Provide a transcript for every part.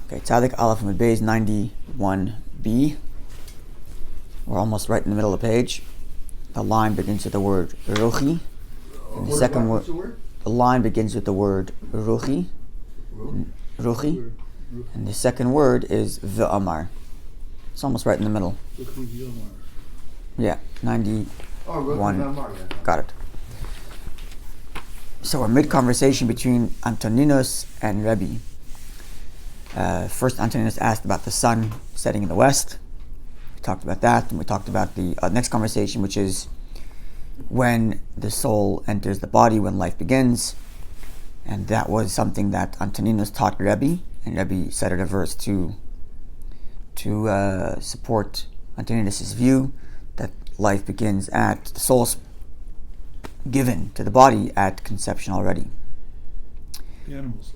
Okay, Tzadik Aleph Amud Beis 91b. We're almost right in the middle of the page. The line begins with the word Ruchi. And the second word, the line begins with the word Ruchi. Ruchi. And the second word is V'amar. It's almost right in the middle. Yeah, 91. Got it. So we're mid-conversation between Antoninus and Rebbe. First, Antoninus asked about the sun setting in the west. We talked about that, and we talked about the next conversation, which is when the soul enters the body, when life begins. And that was something that Antoninus taught Rebbe, and Rebbe cited a verse to support Antoninus' view that life begins at the soul's given to the body at conception already. The animal soul.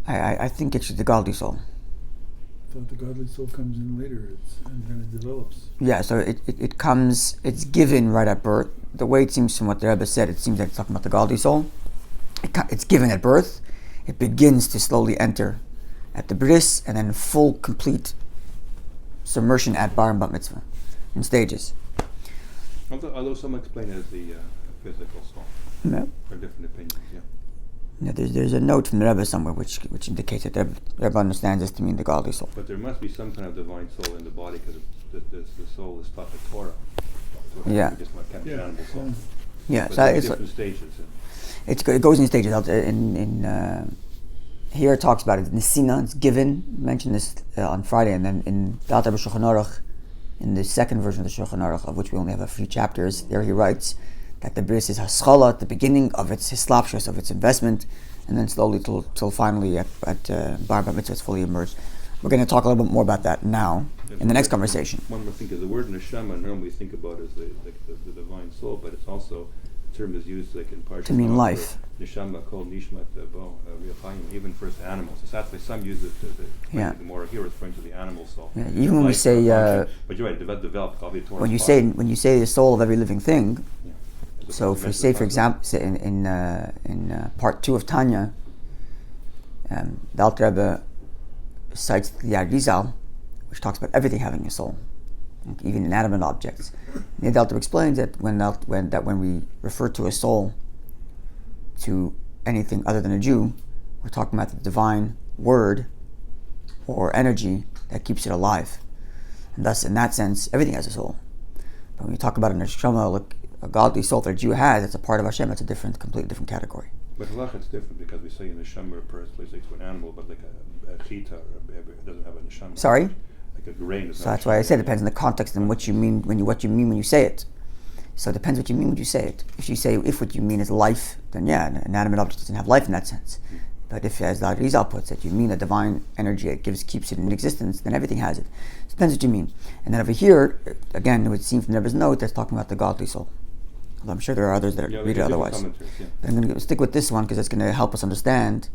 I think it's the godly soul. I thought the godly soul comes in later and then it develops. Yeah, so it comes, it's given right at birth. The way it seems from what the Rebbe said, it seems like it's talking about the godly soul. It's given at birth. It begins to slowly enter at the bris, and then full, complete submersion at bar and bat mitzvah in stages. Although some explain it as the physical soul. Yeah. For different opinions, yeah. Yeah, there's a note from the Rebbe somewhere which indicates that the Rebbe understands this to mean the godly soul. But there must be some kind of divine soul in the body because the soul is taught the Torah. So Yeah. Just not kind of animal soul. Yeah, But so there's it's different stages. it goes in stages. Here it talks about it. Nesina, it's given. Mentioned this on Friday, and then in Dalta B'Shulchan Aruch, in the second version of the Shulchan Aruch, of which we only have a few chapters, there he writes that the bris is haschala at the beginning of its hislapshus, of its investment, and then slowly till finally at bar bat mitzvah it's fully emerged. We're going to talk a little bit more about that now in the next conversation. One more thing is the word neshama. Normally we think about as the divine soul, but it's also the term is used like in parts To mean life. Neshama called nishmat bo even for animals. So that's why some use it Yeah. the more here referring to the animal soul. Yeah, even when we say but you're right, develop when you say the soul of every living thing. Yeah. So if we say, for example, say in part 2 of Tanya, the Alter Rebbe cites the Arizal, which talks about everything having a soul, even inanimate objects. And the Alter Rebbe explains that when we refer to a soul to anything other than a Jew, we're talking about the divine word or energy that keeps it alive, and thus, in that sense, everything has a soul. But when you talk about a neshama, a godly soul that a Jew has, that's a part of Hashem, that's a completely different category. But halach it's different because we say in the neshama refers to an animal, but like a chita doesn't have a neshama. Sorry? Like a grain. So that's why I said it depends on the context and what you mean when you say it. So it depends what you mean when you say it. If what you mean is life, then yeah, an inanimate object doesn't have life in that sense. But if, as the Arizal puts it, you mean a divine energy that keeps it in existence, then everything has it. So it depends what you mean. And then over here, again, it would seem from Rebbe's note that's talking about the godly soul. Although I'm sure there are others that read it otherwise. Yeah. But I'm going to stick with this one because it's going to help us understand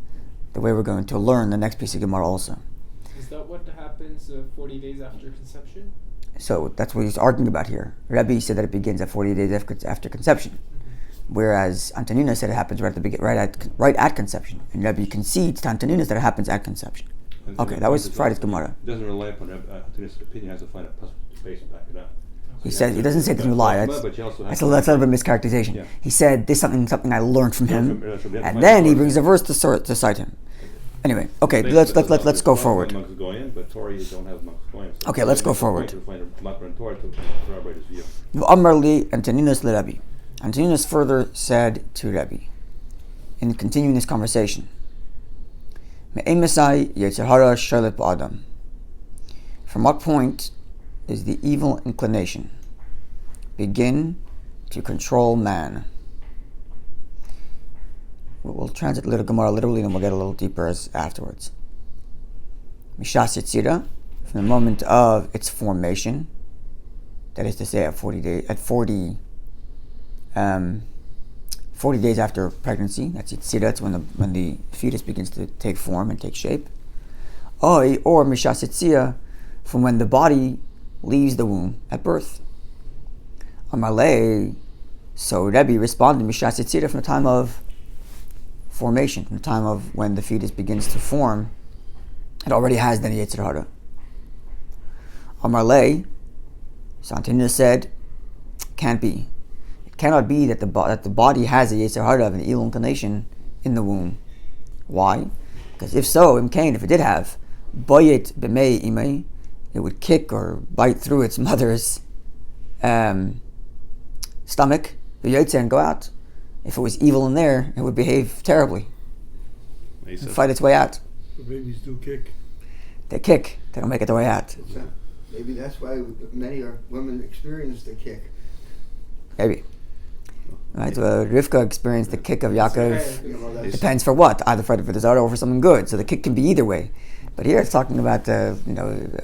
the way we're going to learn the next piece of Gemara also. Is that what happens 40 days after conception? So that's what he's arguing about here. Rebbe said that it begins at 40 days after conception, whereas Antoninus said it happens right at conception, and Rebbe concedes to Antoninus that it happens at conception. Okay, that was Friday's Gemara. It doesn't rely upon Antoninus' opinion; has to find a space to back it up. He doesn't say that you lie. That's a little bit of a mischaracterization. Yeah. He said this is something I learned from him, and then he brings a verse to cite him. Anyway, okay, let's go forward. Okay, let's go forward. Amar li Antoninus le Rebbe. Antoninus further said to Rebbe, in continuing this conversation, Me'emesai Yetzer HORAH shalet ba'adam. From what point is the evil inclination begin to control man? We'll translate little Gemara literally, and we'll get a little deeper afterwards. Mishas Yetzira, from the moment of its formation, that is to say, at 40 days after pregnancy. That's Yetzira. That's when the fetus begins to take form and take shape. Or Mishas Yetzira, from when the body leaves the womb at birth. Amalei. So Rebbe responded, Mishas Yetzira, from the time of formation, from the time of when the fetus begins to form It already has the Yetzer Hara. Amar Lei, Sanhedrin said, can't be. It cannot be that the body has a Yetzer Hara of an evil inclination in the womb. Why? Because if so, if it did have, boyet b'mei imei, it would kick or bite through its mother's stomach, the Yetzer, and go out. If it was evil in there, it would behave terribly and fight its way out. The babies do kick. They kick. They don't make it their way out. Maybe that's why many women experience the kick. Maybe. Right? Rivka experienced the kick of Yaakov. You know, that's, Depends for what. Either for the Zara or for something good. So the kick can be either way. But here it's talking about a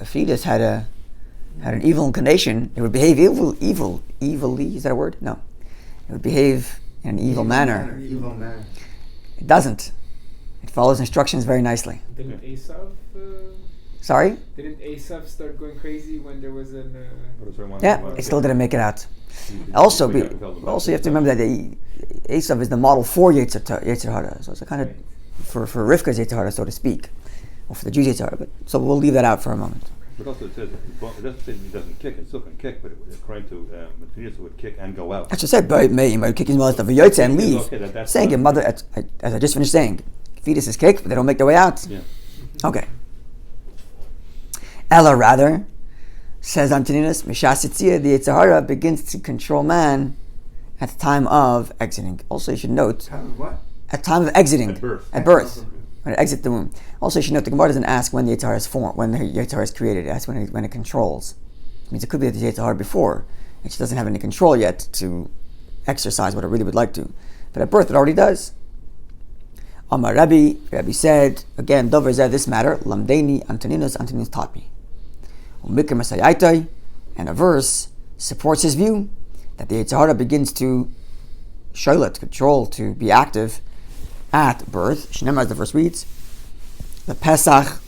fetus had an evil inclination. It would behave evilly. Is that a word? No. It would behave in an evil manner. Evil manner. It doesn't. It follows instructions very nicely. Didn't Esav? Sorry? Didn't Esav start going crazy when there was an? Yeah, it still didn't make it out. Also, you have to remember that Esav is the model for Yetzer Hara. So it's a kind of for Rivka's Yetzer Hara, so to speak, or for the Jews' Yetzer Hara. But so we'll leave that out for a moment. But also it says it doesn't say he doesn't kick. It still can kick, but according to Matthias, it would kick and go out. That's what I said. But he might kick his mother stuff Yetzer and leave. Okay, that's saying your mother, as I just finished saying, fetuses kick, but they don't make their way out. Yeah. Okay. Ella rather says Antoninus, Mishas Yitzia, the Yetzer Hara begins to control man at the time of exiting. Also, you should note, Time of what? at time of exiting, At birth. at birth, when it exits the womb. Also, you should note the Gemara doesn't ask when the Yetzer Hara is formed, when the Yetzer Hara is created. It asks when it controls. It means it could be that the Yetzer Hara before, and she doesn't have any control yet to exercise what it really would like to. But at birth, it already does. Amar Rabbi said, again, Dover Zeh, this matter, Lamdeni, Antoninus taught me. Umikr Masayaitai, and a verse supports his view that the Yetzer Hara begins to sholet, control, to be active at birth. Shneimar, as the verse reads, the Pesach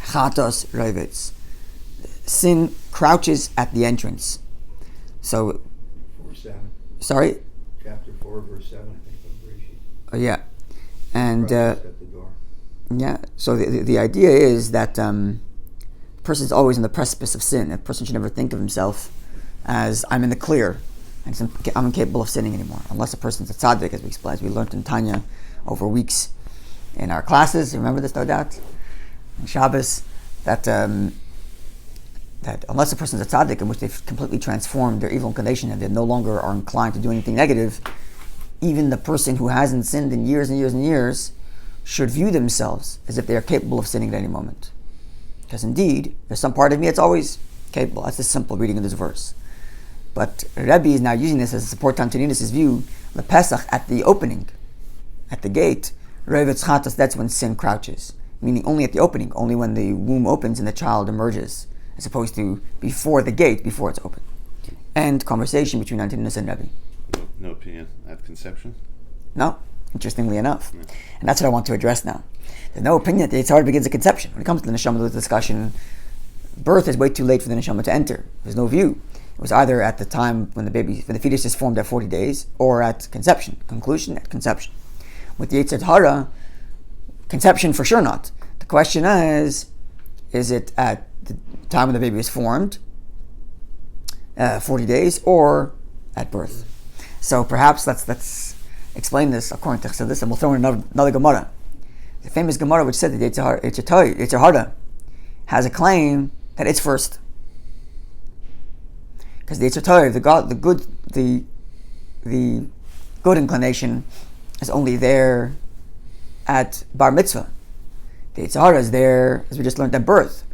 Chatos Revitz. Sin crouches at the entrance. So, 4:7. sorry? Chapter 4, verse 7, I think, of Bereshit. Yeah. And, Christ at the door. yeah, so the idea is that a person's always on the precipice of sin. A person should never think of himself as, I'm in the clear, and I'm incapable of sinning anymore. Unless a person's a tzaddik, as we learned in Tanya over weeks in our classes. Remember this, no doubt? In Shabbos, that unless a person's a tzaddik in which they've completely transformed their evil inclination and they no longer are inclined to do anything negative, even the person who hasn't sinned in years and years and years should view themselves as if they are capable of sinning at any moment. Because indeed, there's some part of me that's always capable. That's the simple reading of this verse. But Rebbe is now using this as a support to Antoninus' view, the Pesach at the opening, at the gate, Revetz Chatos, that's when sin crouches. Meaning only at the opening, only when the womb opens and the child emerges, as opposed to before the gate, before it's open. End conversation between Antoninus and Rebbe. No opinion at conception? No, interestingly enough. Yeah. And that's what I want to address now. There's no opinion that the Yetzer Hara begins at conception. When it comes to the Neshama discussion, birth is way too late for the Neshama to enter. There's no view. It was either at the time when the fetus is formed at 40 days, or at conception, conclusion at conception. With the Yetzer Hara, conception for sure not. The question is it at the time when the baby is formed, 40 days, or at birth? So perhaps let's explain this according to Chassidus, and we'll throw in another Gemara. The famous Gemara which said that Yetzer Hara has a claim that it's first. Because the Yetzer Hara, the good inclination is only there at bar mitzvah. The Yetzer Hara is there, as we just learned, at birth.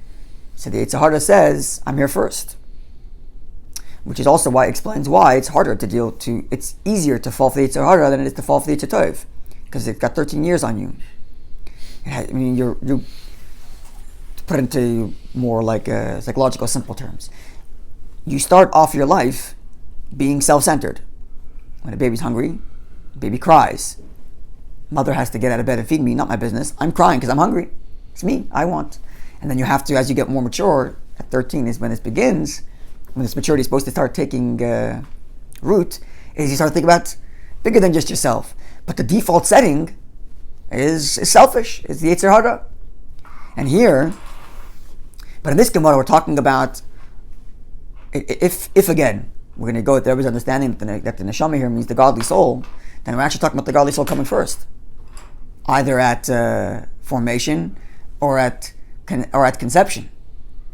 So the Yetzer Hara says, I'm here first. Which is also why it explains why it's harder to it's easier to fall for the Yetzer Hara than it is to fall for the Yetzer Tov. Because it's got 13 years on you. You to put it into more like psychological simple terms. You start off your life being self-centered. When a baby's hungry, the baby cries. Mother has to get out of bed and feed me, not my business. I'm crying because I'm hungry. It's me, I want. And then you have to, as you get more mature, at 13 is when this begins, when this maturity is supposed to start taking root, is you start thinking about bigger than just yourself. But the default setting is selfish, is the Yetzer Hara. And here, but in this Gemara, we're talking about if again we're going to go with everybody's understanding that the Neshama here means the godly soul, then we're actually talking about the godly soul coming first, either at formation or at conception,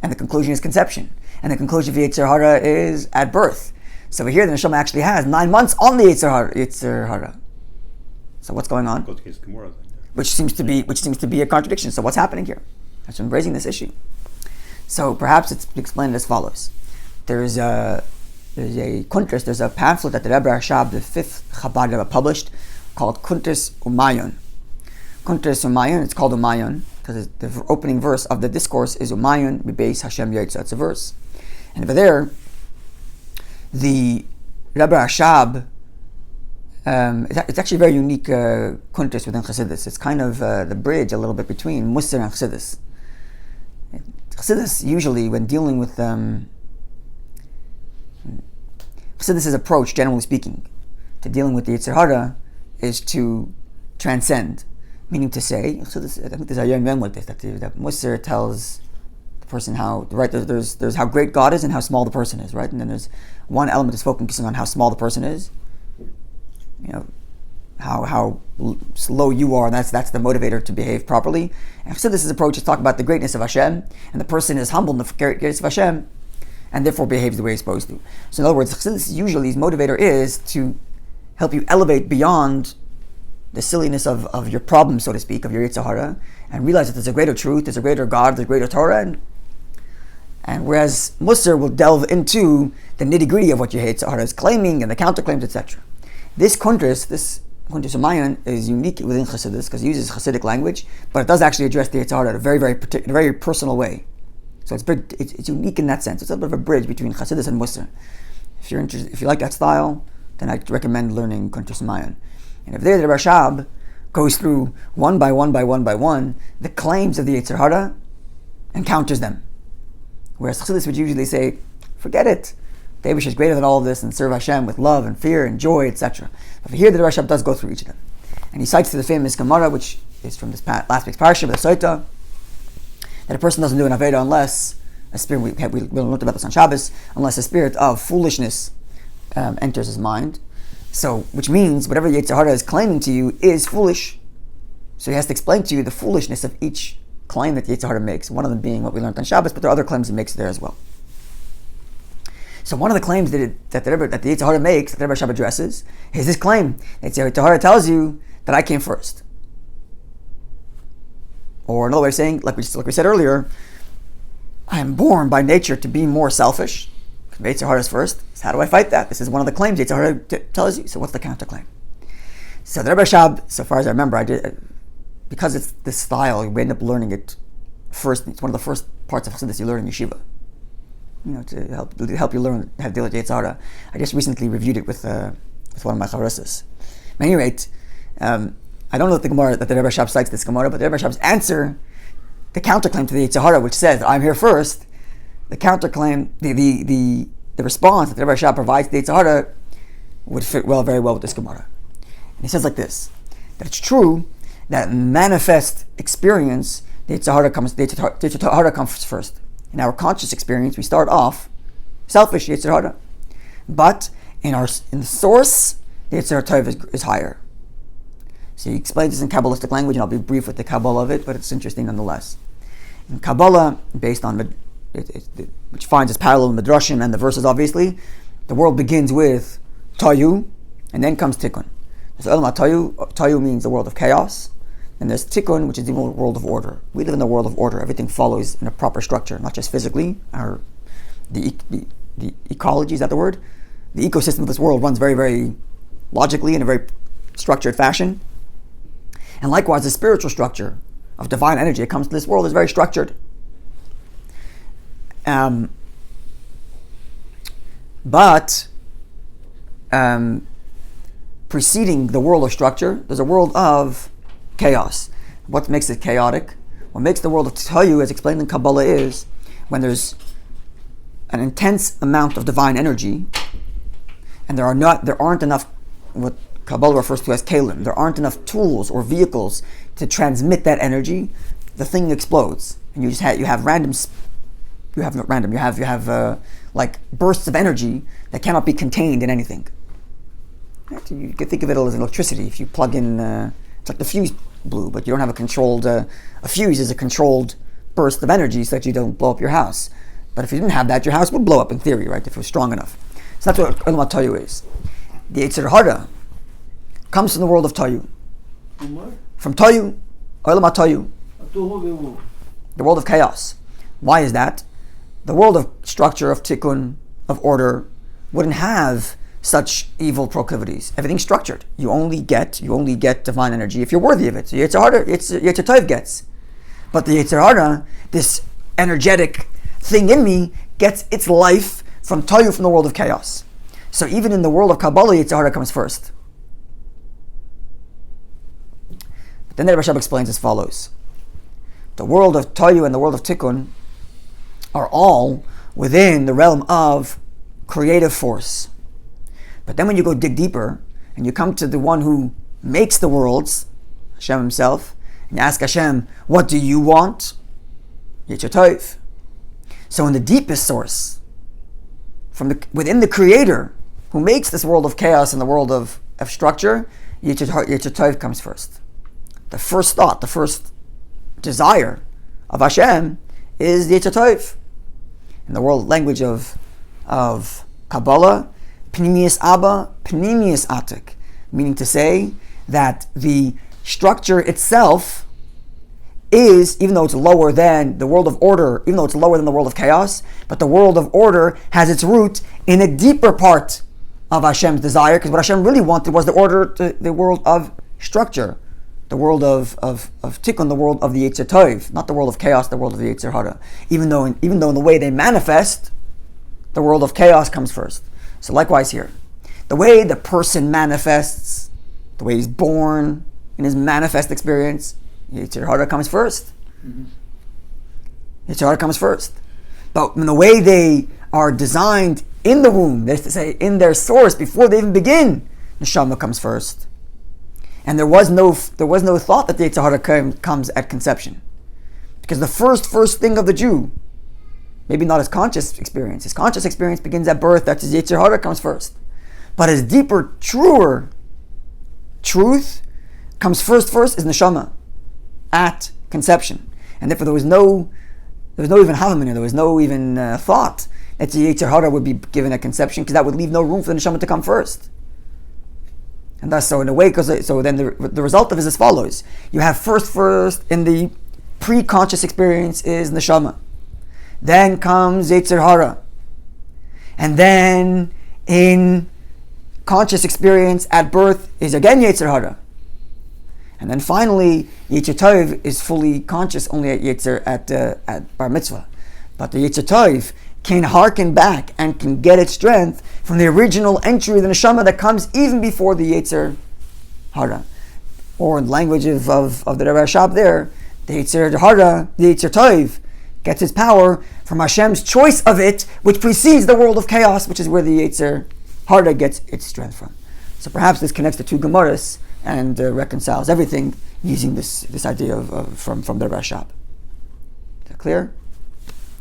and the conclusion is conception, and the conclusion of Yetzer Hara is at birth. So here the Neshama actually has 9 months on the Yetzer Hara. So what's going on? Goes against Gemara then. Which seems to be a contradiction. So what's happening here? That's I'm raising this issue. So perhaps it's explained as follows. There's a pamphlet that the Rebbe Rashab, the 5th Chabad Rebbe, published called Kuntres Umayon. Kuntres Umayon, it's called Umayon because the opening verse of the discourse is Umayon B'beis Hashem Yetzer. It's a verse. And over there, the Rebbe Rashab, it's actually a very unique kuntres within Chassidus. It's kind of the bridge a little bit between Musar and Chassidus. Chassidus usually, when dealing with Chassidus' approach, generally speaking, to dealing with the Yetzer Hara is to transcend. Meaning to say, Chassidus, I think there's a young man like this, that Musar tells the person how, right, there's how great God is and how small the person is, right? And then there's one element that's focusing on how small the person is, you know, how slow you are, and that's the motivator to behave properly. And Chassidus' approach is to talk about the greatness of Hashem, and the person is humble in the greatness of Hashem, and therefore behaves the way he's supposed to. So in other words, Chassidus usually his motivator is to help you elevate beyond the silliness of your problem, so to speak, of your Yetzer Hara, and realize that there's a greater truth, there's a greater God, there's a greater Torah, and whereas Musar will delve into the nitty-gritty of what your Yetzer Hara is claiming and the counterclaims, etc. This Kuntres Umayon is unique within Chassidus because it uses Chassidic language, but it does actually address the Yetzer Hara in a very, very in a very personal way. So it's unique in that sense. It's a bit of a bridge between Chassidus and Musar. If you're interested, if you like that style, then I recommend learning Kuntres Umayon. And if there, the Rashab goes through one by one the claims of the Yetzer Hara and counters them. Whereas Chassidus would usually say, forget it. The Eibush is greater than all of this, and serve Hashem with love and fear and joy, etc. But here the Rashab does go through each of them. And he cites to the famous Gemara, which is from this last week's parasha, the Soita, that a person doesn't do an Aveda unless a spirit, we learned about this on Shabbos, unless a spirit of foolishness enters his mind. So, which means whatever Yetzer Hara is claiming to you is foolish. So he has to explain to you the foolishness of each claim that Yetzer Hara makes. One of them being what we learned on Shabbos, but there are other claims he makes there as well. So one of the claims that the Yetzer Hara makes, that the Rebbe Rashab addresses, is this claim that the Yetzer Hara tells you that I came first. Or another way of saying, like we said earlier, I am born by nature to be more selfish. Yetzer Hara is first. So how do I fight that? This is one of the claims Yetzer Hara tells you. So what's the counterclaim? So the Rebbe Rashab, so far as I remember, because it's this style, we end up learning it first. It's one of the first parts of Chassidus you learn in yeshiva. You know, to help you learn how to deal with Yetzer Hara. I just recently reviewed it with one of my chavrusos. At any rate, I don't know the Gemara that the Rebbe Rashab cites this Gemara, but the Rebbe Rashab's answer, the counterclaim to the Yetzer Hara, which says I'm here first, the counterclaim, the response that the Rebbe Rashab provides to the Yetzer Hara would fit very well with this Gemara. And he says like this, that it's true that in manifest experience, the Yetzer Hara comes first. In our conscious experience, we start off selfish, Yetzer Hara. But in the source, the Yetzer Hara is higher. So he explains this in Kabbalistic language, and I'll be brief with the Kabbalah of it, but it's interesting nonetheless. In Kabbalah, based on which finds its parallel in Midrashim and the verses, obviously, the world begins with Tayu, and then comes Tikkun. So Tayu means the world of chaos, and there's Tikkun, which is the world of order. We live in the world of order. Everything follows in a proper structure, not just physically. The ecology, is that the word? The ecosystem of this world runs very, very logically in a very structured fashion. And likewise, the spiritual structure of divine energy that comes to this world is very structured. But preceding the world of structure, there's a world of chaos. What makes it chaotic? What makes the world of Tayu, as explained in Kabbalah, is when there's an intense amount of divine energy, and there aren't enough what Kabbalah refers to as kalim. There aren't enough tools or vehicles to transmit that energy the thing explodes, and you have like bursts of energy that cannot be contained in anything. Right? You can think of it as electricity. If you plug in, it's like the fuse blew, but you don't have a controlled. A fuse is a controlled burst of energy so that you don't blow up your house. But if you didn't have that, your house would blow up in theory, right? If it was strong enough. So that's what Olam HaToyu is. The Yetzer Hara comes from the world of Toyu. From Toyu, Olam HaToyu, the world of chaos. Why is that? The world of structure, of tikkun, of order, wouldn't have such evil proclivities. Everything's structured. You only get divine energy if you're worthy of it. So Yetzer Hara, Yetzer Tov gets. But the Yetzer Hara, this energetic thing in me, gets its life from Toyu, from the world of chaos. So even in the world of Kabbalah, Yetzer Hara comes first. But then the Rebbe explains as follows. The world of Toyu and the world of Tikkun are all within the realm of creative force. But then when you go dig deeper, and you come to the one who makes the worlds, Hashem himself, and you ask Hashem, what do you want? Yetzer Tov. So in the deepest source, within the Creator, who makes this world of chaos and the world of structure, Yetzer Tov comes first. The first thought, the first desire of Hashem is Yetzer Tov. In the world language of Kabbalah, Pnimius Abba, Pnimius Atik, meaning to say that the structure itself is, even though it's lower than the world of order, even though it's lower than the world of chaos, but the world of order has its root in a deeper part of Hashem's desire, because what Hashem really wanted was the order, the world of structure, the world of tikkun, the world of the Yetzer Tov, not the world of chaos, the world of the Yetzer Hara. Even though in the way they manifest, the world of chaos comes first. So likewise here, the way the person manifests, the way he's born in his manifest experience, Yetzer Hara comes first. Yetzer Hara comes first. But in the way they are designed in the womb, that's to say, in their source, before they even begin, Neshama comes first. And there was no thought that the Yetzer Hara comes at conception. Because the first thing of the Jew, maybe not his conscious experience begins at birth, that's his Yetzer Hara comes first. But his deeper, truer truth comes first is Neshama at conception. And therefore there was no even Havamina, there was no even thought that the Yetzer Hara would be given at conception, because that would leave no room for the Neshama to come first. And thus, so in a way, so then the result of it is as follows. You have first in the pre-conscious experience is Neshama. Then comes Yetzer Hara. And then in conscious experience at birth is again Yetzer Hara. And then finally, Yetzer Tov is fully conscious only at Bar Mitzvah. But the Yetzer Tov can hearken back and can get its strength from the original entry of the Neshama that comes even before the Yetzer Hara. Or in the language of the Rebbe Rashab there, the Yetzer Hara, the Yetzer Tov, gets its power from Hashem's choice of it, which precedes the world of chaos, which is where the Yetzer Hara gets its strength from. So perhaps this connects the two Gemaras and reconciles everything using this idea from the Rebbe Rashab. Is that clear?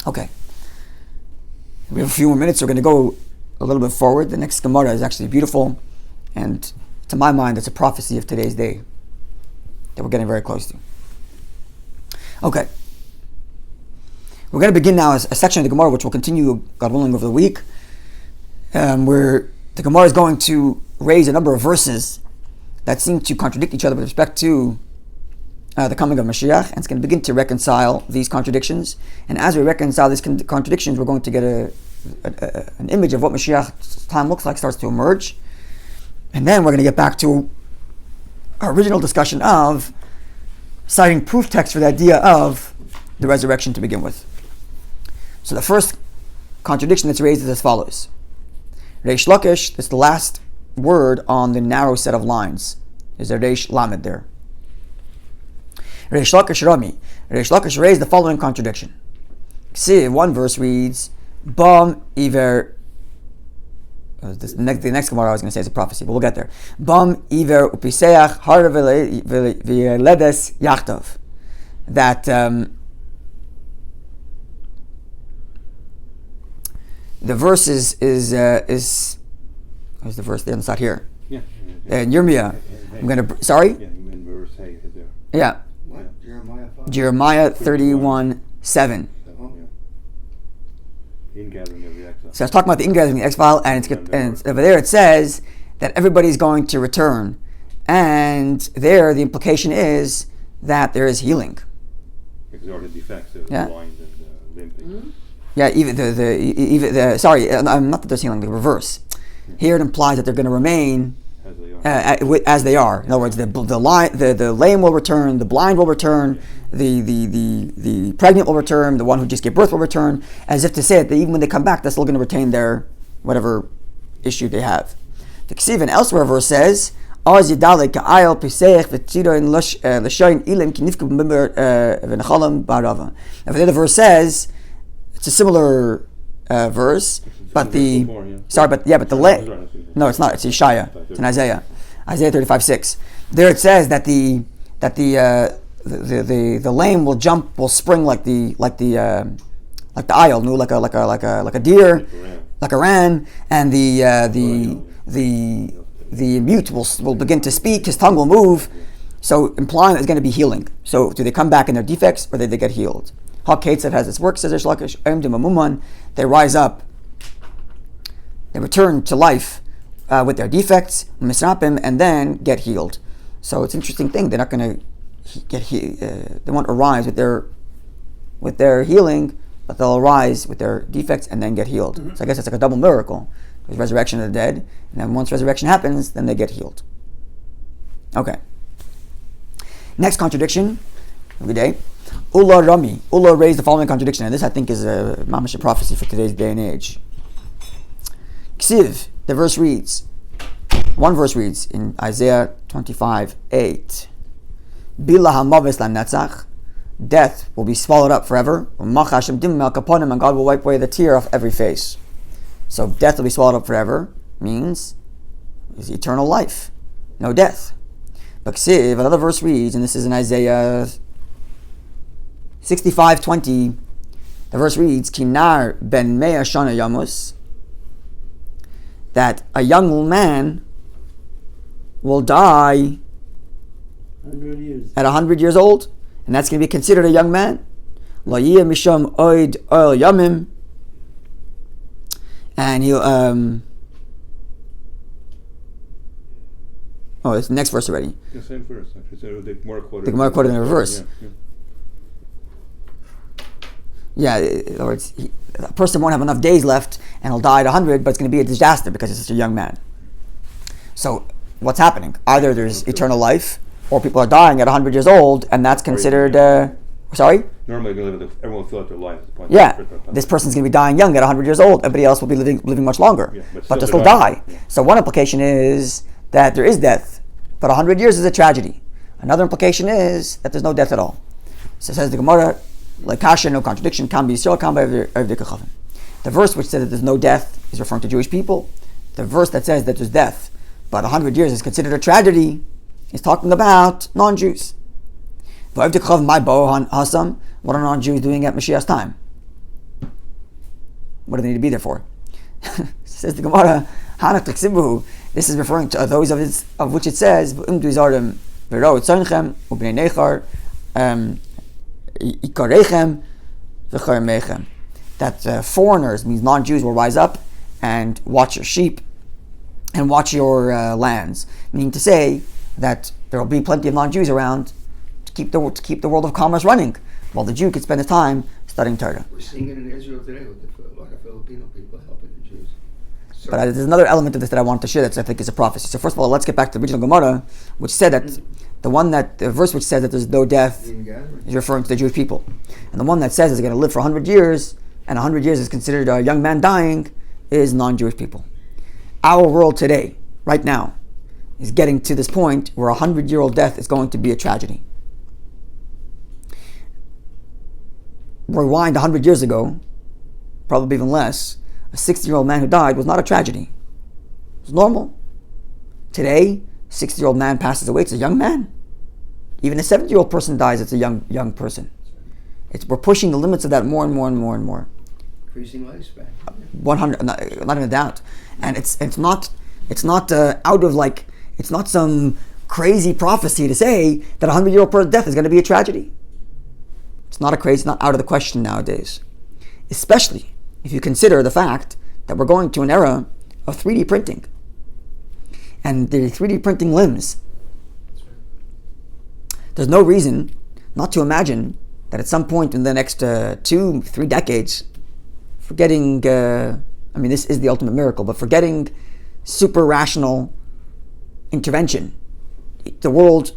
Okay. We have a few more minutes, so we're going to go a little bit forward. The next Gemara is actually beautiful, and to my mind, it's a prophecy of today's day that we're getting very close to. Okay. We're going to begin now a section of the Gemara, which will continue, God willing, over the week, where the Gemara is going to raise a number of verses that seem to contradict each other with respect to the coming of Mashiach, and it's going to begin to reconcile these contradictions. And as we reconcile these contradictions, we're going to get an image of what Mashiach's time looks like starts to emerge. And then we're going to get back to our original discussion of citing proof text for the idea of the resurrection to begin with. So the first contradiction that's raised is as follows. Reish Lakish, that's the last word on the narrow set of lines. Is there Reish Lamed there? Reish Lakish Rami. Reish Lakish raised the following contradiction. See, one verse reads, Bam Iver. The next Gemara I was going to say is a prophecy, but we'll get there. Bam Iver Upiseach Har V'Ledes Yachtov. that the verse is where's the verse? There, it's not here. Yeah. In Yirmiyah, I'm gonna. Sorry. Yeah, in verse hey, there. Yeah. What? Jeremiah 5? Jeremiah 31:7. Ingathering of the exile. So I was talking about the ingathering of the exile, and over there it says that everybody's going to return, and there the implication is that there is healing. Because there are the defects, Yeah. blind and limping. Yeah, even the sorry, not that there's healing, the reverse. Here it implies that they're going to remain as they are. In other words, the lame will return, the blind will return, the pregnant will return, the one who just gave birth will return, as if to say that even when they come back, they're still going to retain their whatever issue they have. The Ksiv and elsewhere verse says, "Az yidale ka'ayel piseich v'tzira in l'shayin ilim kinifku b'mimber v'nechalam ba'rava." Now, the verse says it's a similar verse, but the no, it's not. It's Yeshaya. It's in Isaiah 35:6. There it says that the lame will jump, will spring like the ayil, like a deer, like a ram, and the mute will begin to speak. His tongue will move. So implying there's going to be healing. So do they come back in their defects, or do they get healed? Yetzer has its work, says Reish Lakish. They rise up, they return to life with their defects, and then get healed. So it's an interesting thing. They're not going to get they won't arise with their healing, but they'll arise with their defects and then get healed. So I guess it's like a double miracle. There's resurrection of the dead, and then once resurrection happens, then they get healed. Okay. Next contradiction of the day. Ula Rami. Ula raised the following contradiction, and this I think is a mamash prophecy for today's day and age. Ksiv, the verse reads, one verse reads in Isaiah 25:8, Bila hamaves lanetzach, death will be swallowed up forever, and God will wipe away the tear off every face. So death will be swallowed up forever means is eternal life, no death. But Ksiv, another verse reads, and this is in Isaiah 65:20, the verse reads, Kinar ben mea shana yamus, that a young man will die 100 years. at 100 years old, and that's going to be considered a young man. Lo yeh misham oid oil yamim, and he'll it's the next verse already. The same verse, actually. So the Gemara quoted. The Gemara quoted in the reverse. Yeah. In other words, a person won't have enough days left, and he'll die at 100, but it's going to be a disaster because he's such a young man. So what's happening? Either there's eternal life, or people are dying at 100 years old, and that's considered. Sorry? Normally, everyone will fill out their life at the point. Yeah, this person's going to be dying young at 100 years old. Everybody else will be living much longer, but they'll still die. Yeah. So one implication is that there is death, but 100 years is a tragedy. Another implication is that there's no death at all. So says the Gemara, like kasha, no contradiction, can be Yisrael, can be Avdikachavim. The verse which says that there's no death is referring to Jewish people. The verse that says that there's death, but 100 years is considered a tragedy, is talking about non-Jews. What are non-Jews doing at Mashiach's time? What do they need to be there for? Says the Gemara, this is referring to those of which it says, that foreigners, means non-Jews, will rise up and watch your sheep and watch your lands. Meaning to say that there will be plenty of non-Jews around to keep the world of commerce running, while the Jew could spend his time studying Torah. We're seeing it in Israel today with a lot of Filipino people helping the Jews. But there's another element of this that I want to share that I think is a prophecy. So first of all, let's get back to the original Gemara, which said that the verse which says that there's no death is referring to the Jewish people. And the one that says is going to live for 100 years, and 100 years is considered a young man dying, is non-Jewish people. Our world today, right now, is getting to this point where a 100-year-old death is going to be a tragedy. Rewind 100 years ago, probably even less, a 60-year-old man who died was not a tragedy. It was normal. Today, a 60-year-old man passes away. It's a young man. Even a 70-year-old person dies, it's a young person. We're pushing the limits of that more and more and more and more. Increasing lifespan. 100, not even a doubt. And it's not it's not some crazy prophecy to say that a 100-year-old person's death is going to be a tragedy. It's not out of the question nowadays. Especially if you consider the fact that we're going to an era of 3D printing. And the 3D printing limbs. There's no reason not to imagine that at some point in the next 2-3 decades, forgetting, this is the ultimate miracle, but forgetting super rational intervention, the world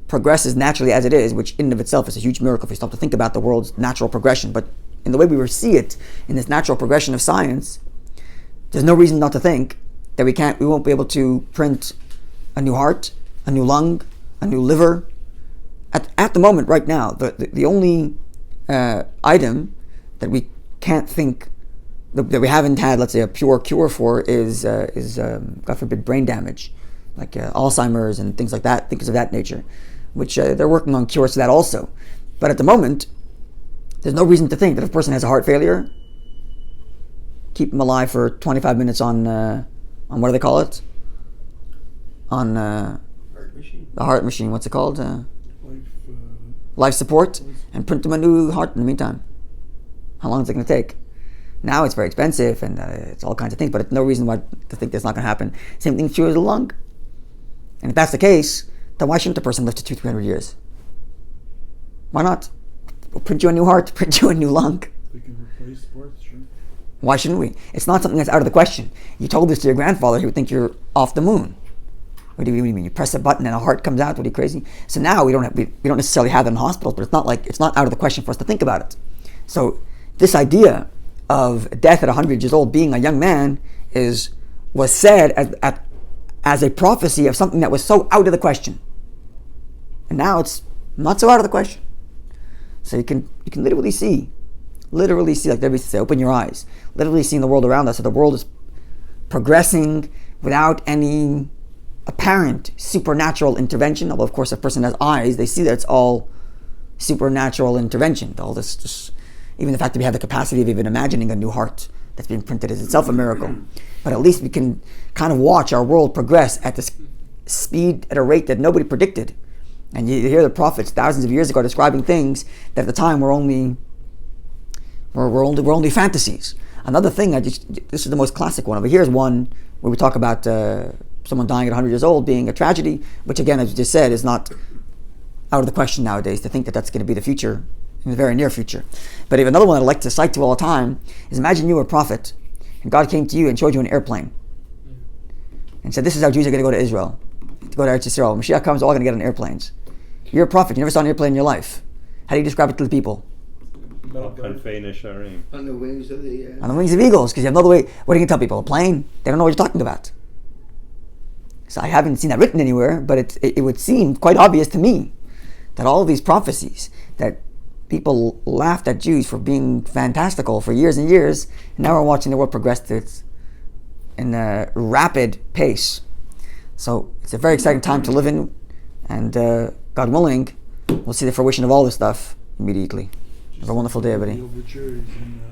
progresses naturally as it is, which in and of itself is a huge miracle if you stop to think about the world's natural progression. But in the way we see it, in this natural progression of science, there's no reason not to think that we won't be able to print a new heart, a new lung, a new liver. At the moment, right now, the only item that we can't think that we haven't had, let's say, a pure cure for is God forbid, brain damage, like Alzheimer's and things like that, things of that nature, which they're working on cures for that also. But at the moment, there's no reason to think that if a person has a heart failure, keep them alive for 25 minutes on what do they call it? On Heart machine. the heart machine. What's it called? Life Life support, and print them a new heart in the meantime. How long is it going to take? Now it's very expensive and it's all kinds of things, but it's no reason why to think that's not going to happen. Same thing true as a lung. And if that's the case, then why shouldn't a person live to 200-300 years? Why not? We'll print you a new heart, print you a new lung. They can replace parts, sure. Why shouldn't we? It's not something that's out of the question. You told this to your grandfather, he would think you're off the moon. What do you mean? You press a button and a heart comes out? What are you, crazy? So now we don't necessarily have that in hospitals, but it's not out of the question for us to think about it. So this idea of death at 100 years old, being a young man, was said as a prophecy of something that was so out of the question. And now it's not so out of the question. So you can literally see, like they used to say, open your eyes. Literally seeing the world around us. So the world is progressing without any apparent supernatural intervention. Although, of course, if a person has eyes, they see that it's all supernatural intervention. All this, even the fact that we have the capacity of even imagining a new heart that's being printed is itself a miracle. But at least we can kind of watch our world progress at this speed, at a rate that nobody predicted. And you hear the prophets thousands of years ago describing things that at the time were only fantasies. Another thing, this is the most classic one. Over here is one where we talk about someone dying at 100 years old being a tragedy, which again, as you just said, is not out of the question nowadays to think that that's going to be the future in the very near future. But another one I like to cite to all the time is, imagine you were a prophet and God came to you and showed you an airplane and said, this is how Jews are going to go to Israel, to go to Eretz Yisrael. When Mashiach comes, we're all going to get on airplanes. You're a prophet, you never saw an airplane in your life. How do you describe it to the people? Kanfei Nesharim. On the wings of the... On the wings of eagles, because you have no other way. What are you going to tell people? A plane? They don't know what you're talking about. So I haven't seen that written anywhere, but it would seem quite obvious to me that all of these prophecies that people laughed at Jews for being fantastical for years and years, and now we're watching the world progress in a rapid pace. So it's a very exciting time to live in, and God willing, we'll see the fruition of all this stuff immediately. Have a wonderful day, everybody. The overture is in